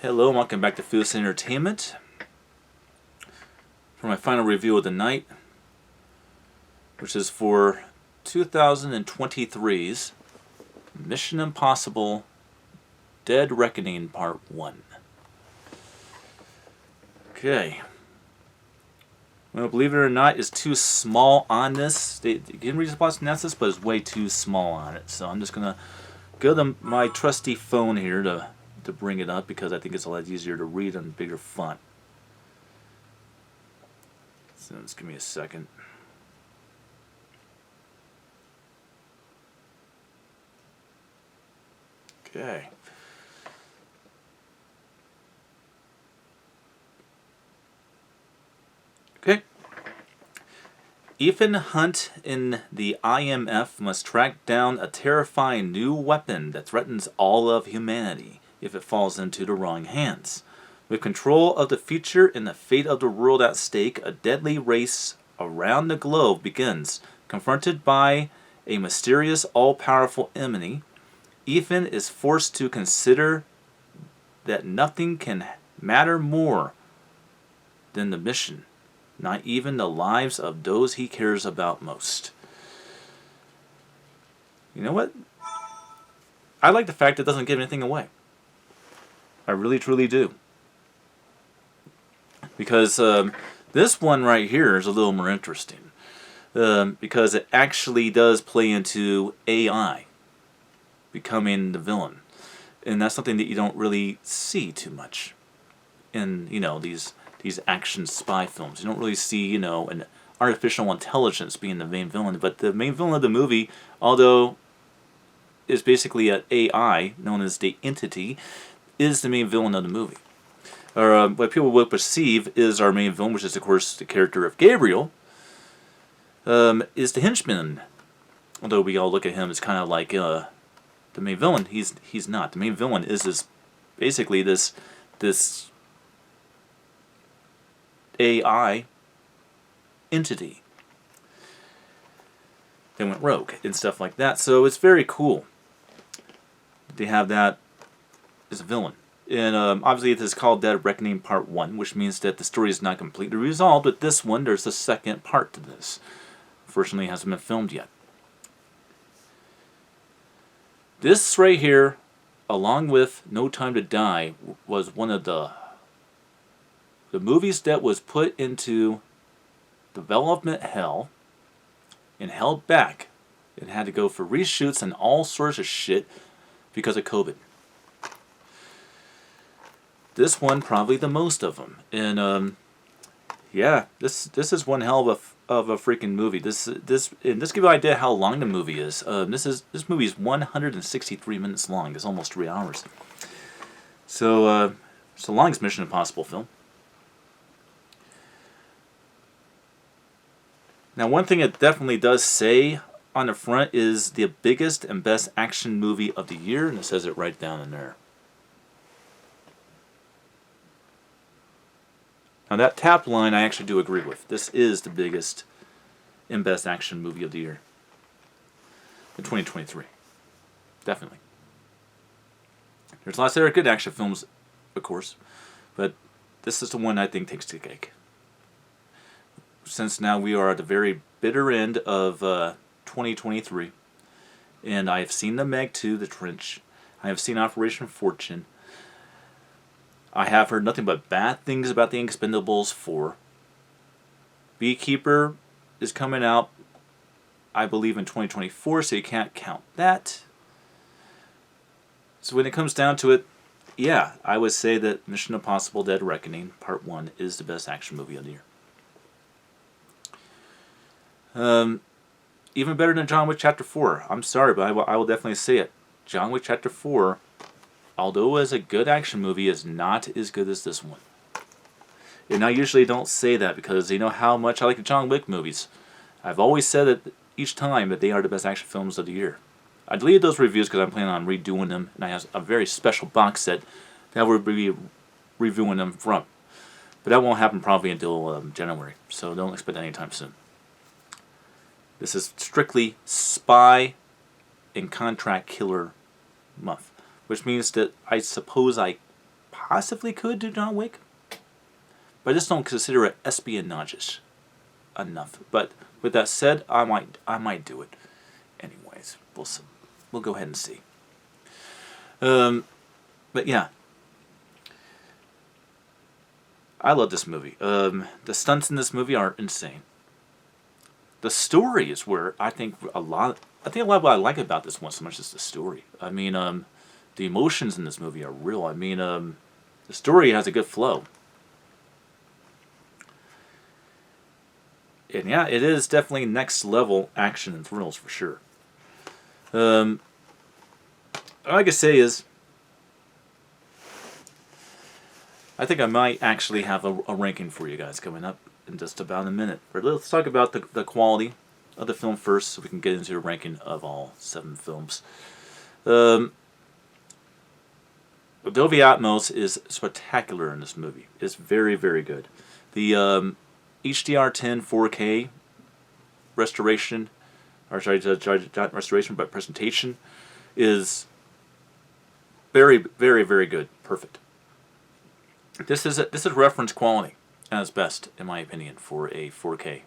Hello and welcome back to Foos Entertainment for my final review of the night, which is for 2023's Mission Impossible Dead Reckoning Part 1. Okay. Well, believe it or not, it's too small on this. They didn't read the synopsis, but it's way too small on it. So I'm just going to go to my trusty phone here to bring it up because I think it's a lot easier to read on bigger font. So just give me a second. Okay. Okay. Ethan Hunt in the IMF must track down a terrifying new weapon that threatens all of humanity if it falls into the wrong hands. With control of the future and the fate of the world at stake, a deadly race around the globe begins. Confronted by a mysterious, all-powerful enemy, Ethan is forced to consider that nothing can matter more than the mission, not even the lives of those he cares about most. You know what? I like the fact it doesn't give anything away. I really, truly do. Because this one right here is a little more interesting. Because it actually does play into AI becoming the villain. And that's something that you don't really see too much in, these action spy films. You don't really see, an artificial intelligence being the main villain. But the main villain of the movie, although is basically an AI known as the Entity, is the main villain of the movie. Or what people will perceive is our main villain, which is of course the character of Gabriel, is the henchman. Although we all look at him as kind of like the main villain, he's not. The main villain is basically this AI entity that went rogue and stuff like that. So it's very cool. They have that as a villain. And obviously it is called Dead Reckoning Part 1, which means that the story is not completely resolved. With this one, there's a second part to this. Unfortunately, it hasn't been filmed yet. This right here, along with No Time to Die, was one of the movies that was put into development hell and held back. It had to go for reshoots and all sorts of shit because of COVID. This one probably the most of them, and yeah, this is one hell of a freaking movie. This give you an idea how long the movie is. This movie is 163 minutes long. It's almost 3 hours. So it's the longest Mission Impossible film. Now, one thing it definitely does say on the front is the biggest and best action movie of the year, and it says it right down in there. Now that tap line I actually do agree with. This is the biggest and best action movie of the year. In 2023. Definitely. There's lots of other good action films, of course. But this is the one I think takes the cake. Since now we are at the very bitter end of 2023. And I have seen The Meg 2, The Trench. I have seen Operation Fortune. I have heard nothing but bad things about The Expendables 4. Beekeeper is coming out, I believe, in 2024, so you can't count that. So when it comes down to it, yeah, I would say that Mission Impossible Dead Reckoning Part 1 is the best action movie of the year. Even better than John Wick Chapter 4. I'm sorry, but I will definitely say it. John Wick Chapter 4, although as a good action movie, is not as good as this one. And I usually don't say that because you know how much I like the John Wick movies. I've always said it each time that they are the best action films of the year. I deleted those reviews because I'm planning on redoing them, and I have a very special box set that I will be reviewing them from. But that won't happen probably until January, so don't expect that anytime soon. This is strictly spy and contract killer month, which means that I suppose I possibly could do John Wick, but I just don't consider it espionage enough. But with that said, I might do it. Anyways, we'll go ahead and see. But yeah, I love this movie. The stunts in this movie are insane. The story is where I think a lot of what I like about this one so much is the story. I mean, the emotions in this movie are real. I mean, the story has a good flow. And yeah, it is definitely next level action and thrills for sure. All I can say is, I think I might actually have a ranking for you guys coming up in just about a minute. But let's talk about the quality of the film first, so we can get into a ranking of all 7 films. Dolby Atmos is spectacular in this movie. It's very, very good. The HDR10 4K restoration, or sorry, not restoration, but presentation, is very, very, very good. Perfect. This is reference quality at its best, in my opinion, for a 4K.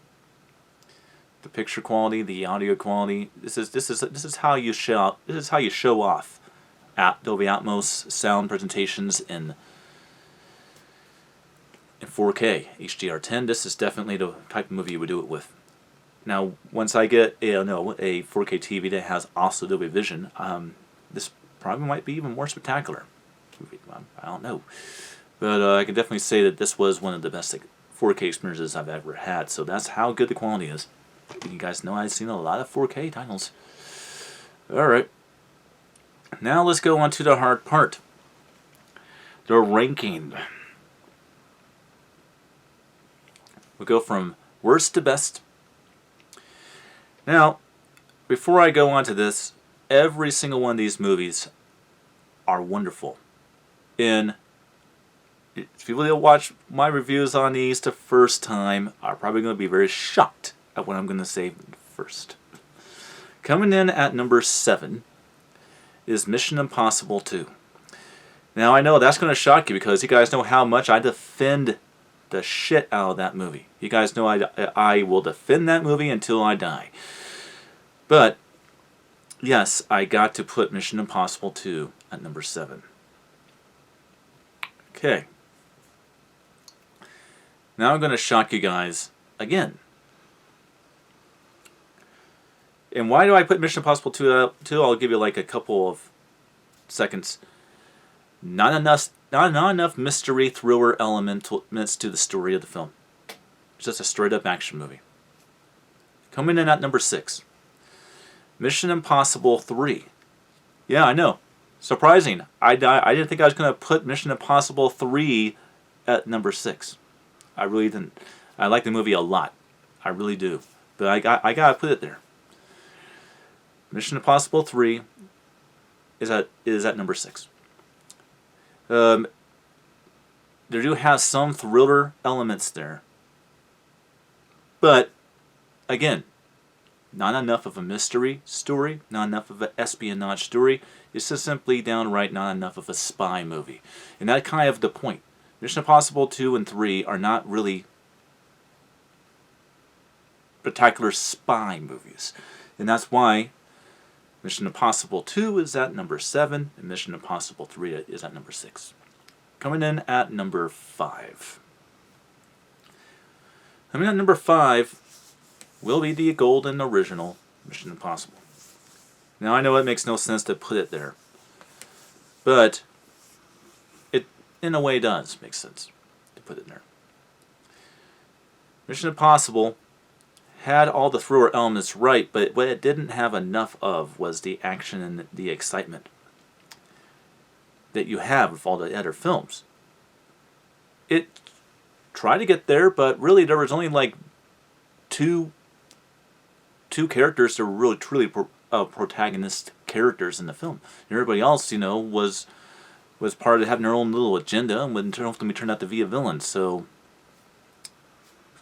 The picture quality, the audio quality. This is how you show off at Dolby Atmos sound presentations in 4K HDR10. This is definitely the type of movie you would do it with. Now, once I get a 4K TV that has also Dolby Vision, this probably might be even more spectacular. I don't know. But I can definitely say that this was one of the best 4K experiences I've ever had. So that's how good the quality is. You guys know I've seen a lot of 4K titles. Alright. Now let's go on to the hard part. The ranking. We'll go from worst to best. Now, before I go on to this, every single one of these movies are wonderful. And if people that watch my reviews on these the first time are probably going to be very shocked at what I'm going to say first. Coming in at number 7 is Mission Impossible 2. Now I know that's going to shock you because you guys know how much I defend the shit out of that movie. You guys know I will defend that movie until I die. But yes, I got to put Mission Impossible 2 at number 7. Okay. Now I'm going to shock you guys again. And why do I put Mission Impossible 2? I'll give you like a couple of seconds. Not enough mystery thriller elements to the story of the film. It's just a straight up action movie. Coming in at number 6. Mission Impossible 3. Yeah, I know. Surprising. I didn't think I was going to put Mission Impossible 3 at number 6. I really didn't. I like the movie a lot. I really do. But I gotta put it there. Mission Impossible 3 is at number 6. They do have some thriller elements there. But, again, not enough of a mystery story, not enough of an espionage story. It's just simply downright not enough of a spy movie. And that's kind of the point. Mission Impossible 2 and 3 are not really spectacular spy movies. And that's why Mission Impossible 2 is at number 7 and Mission Impossible 3 is at number 6. Coming in at number 5. Coming in at number 5 will be the golden original Mission Impossible. Now I know it makes no sense to put it there, but it in a way does make sense to put it there. Mission Impossible had all the thriller elements right, but what it didn't have enough of was the action and the excitement that you have with all the other films. It tried to get there, but really there was only like two characters that were really truly protagonist characters in the film. Everybody else, was part of having their own little agenda and would ultimately turn out to be a villain. So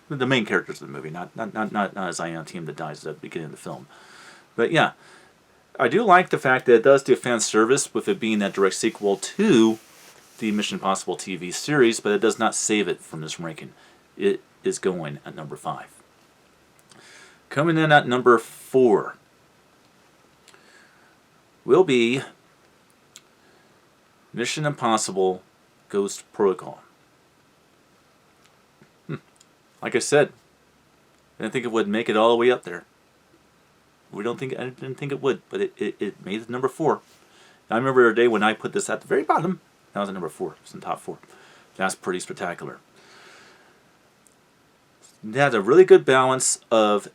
the main characters of the movie, not a Zion team that dies at the beginning of the film. But yeah, I do like the fact that it does do fan service with it being that direct sequel to the Mission Impossible TV series, but it does not save it from this ranking. It is going at number 5. Coming in at number 4 will be Mission Impossible Ghost Protocol. Like I said, I didn't think it would make it all the way up there. I didn't think it would, but it made it number 4. I remember a day when I put this at the very bottom. That was at number 4. It's in the top 4. That's pretty spectacular. It has a really good balance of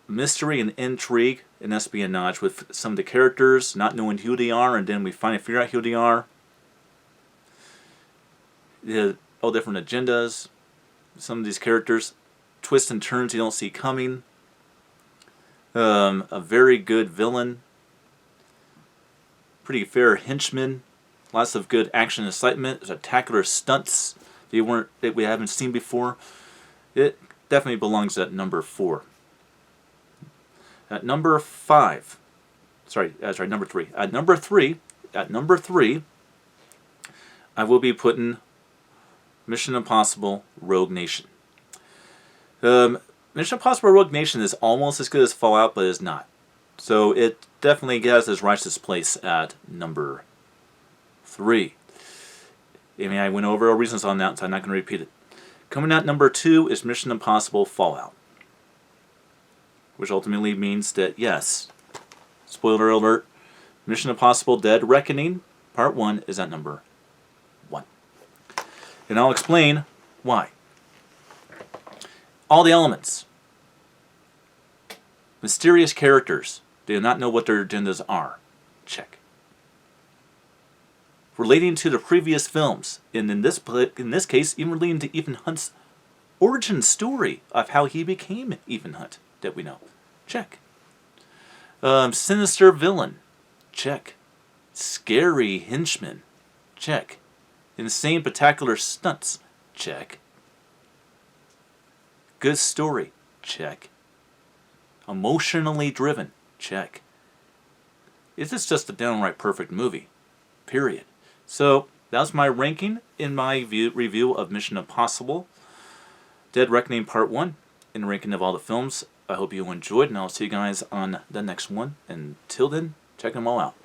mystery and intrigue and espionage with some of the characters not knowing who they are, and then we finally figure out who they are. All different agendas. Some of these characters, twists and turns you don't see coming. A very good villain. Pretty fair henchman. Lots of good action and excitement. Spectacular stunts that we haven't seen before. It definitely belongs at number 4. At number 5. Number 3. At number 3, I will be putting Mission Impossible Rogue Nation. Mission Impossible Rogue Nation is almost as good as Fallout, but is not. So it definitely has its righteous place at number 3. I mean, I went over our reasons on that, so I'm not going to repeat it. Coming out number 2 is Mission Impossible Fallout, which ultimately means that, yes, spoiler alert, Mission Impossible Dead Reckoning Part 1 is at number 1. And I'll explain why. All the elements. Mysterious characters. They do not know what their agendas are. Check. Relating to the previous films, and in this case, even relating to Ethan Hunt's origin story of how he became Ethan Hunt that we know. Check. Sinister villain. Check. Scary henchman. Check. Insane spectacular stunts. Check. Good story. Check. Emotionally driven. Check. This is just a downright perfect movie. Period. So, that's my ranking in my review of Mission Impossible Dead Reckoning Part 1 in ranking of all the films. I hope you enjoyed, and I'll see you guys on the next one. Until then, check them all out.